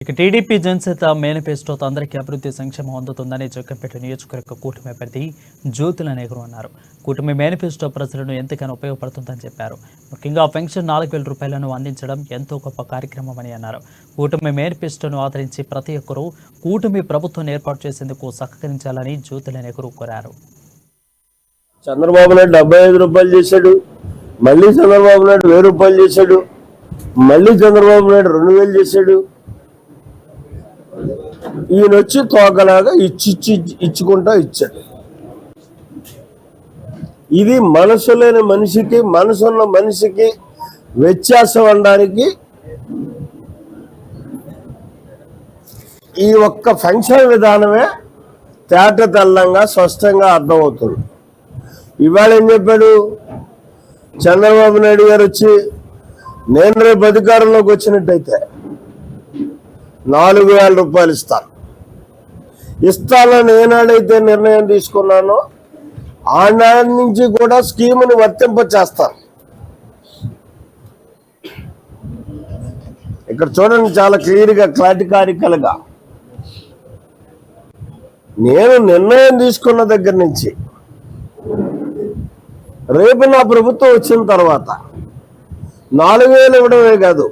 ఇక టీడీపీ జనసేన మేనిఫెస్టోతో అందరికీ అభివృద్ధి సంక్షేమం అందుతుందని జగ్గంపేట నియోజకవర్గ కూటమి అభ్యర్థి జ్యోతుల నెహ్రూ అన్నారు. కూటమి మేనిఫెస్టో ప్రజలను ఎంతగానో ఉపయోగపడుతుందని చెప్పారు. ముఖ్యంగా పెన్షన్ 4,000 రూపాయలను అందించడం ఎంతో గొప్ప కార్యక్రమమని అన్నారు. కూటమి మేనిఫెస్టోను ఆదరించి ప్రతి ఒక్కరూ కూటమి ప్రభుత్వం ఏర్పాటు చేసేందుకు సహకరించాలని జ్యోతుల నెహ్రూ కోరారు. చంద్రబాబు నాయుడు 75 రూపాయలు చేశాడు, మళ్ళీ చంద్రబాబు నాయుడు 1000 రూపాయలు చేశాడు, మళ్ళీ చంద్రబాబు నాయుడు 2000 చేశాడు. ఈయన వచ్చి తోకలాగా ఇచ్చుకుంటా ఇచ్చాడు. ఇది మనసు లేని మనిషికి, మనసున్న మనిషికి వ్యత్యాసం అనడానికి ఈ ఒక్క ఫంక్షన్ విధానమే తేట తెల్లంగా స్పష్టంగా అర్థమవుతుంది. ఇవాళ ఏం చెప్పాడు చంద్రబాబు నాయుడు గారు వచ్చి, నేను రేపు అధికారంలోకి వచ్చినట్టయితే 4,000 రూపాయలు ఇస్తానని ఏనాడైతే నిర్ణయం తీసుకున్నానో ఆనాటి నుంచి కూడా స్కీముని వర్తింపచేస్తాను. ఇక్కడ చూడండి, చాలా క్లియర్గా క్లారిటికల్గా నేను నిర్ణయం తీసుకున్న దగ్గర నుంచి రేపు నా ప్రభుత్వం వచ్చిన తర్వాత 4,000 ఇవ్వడమే కాదు,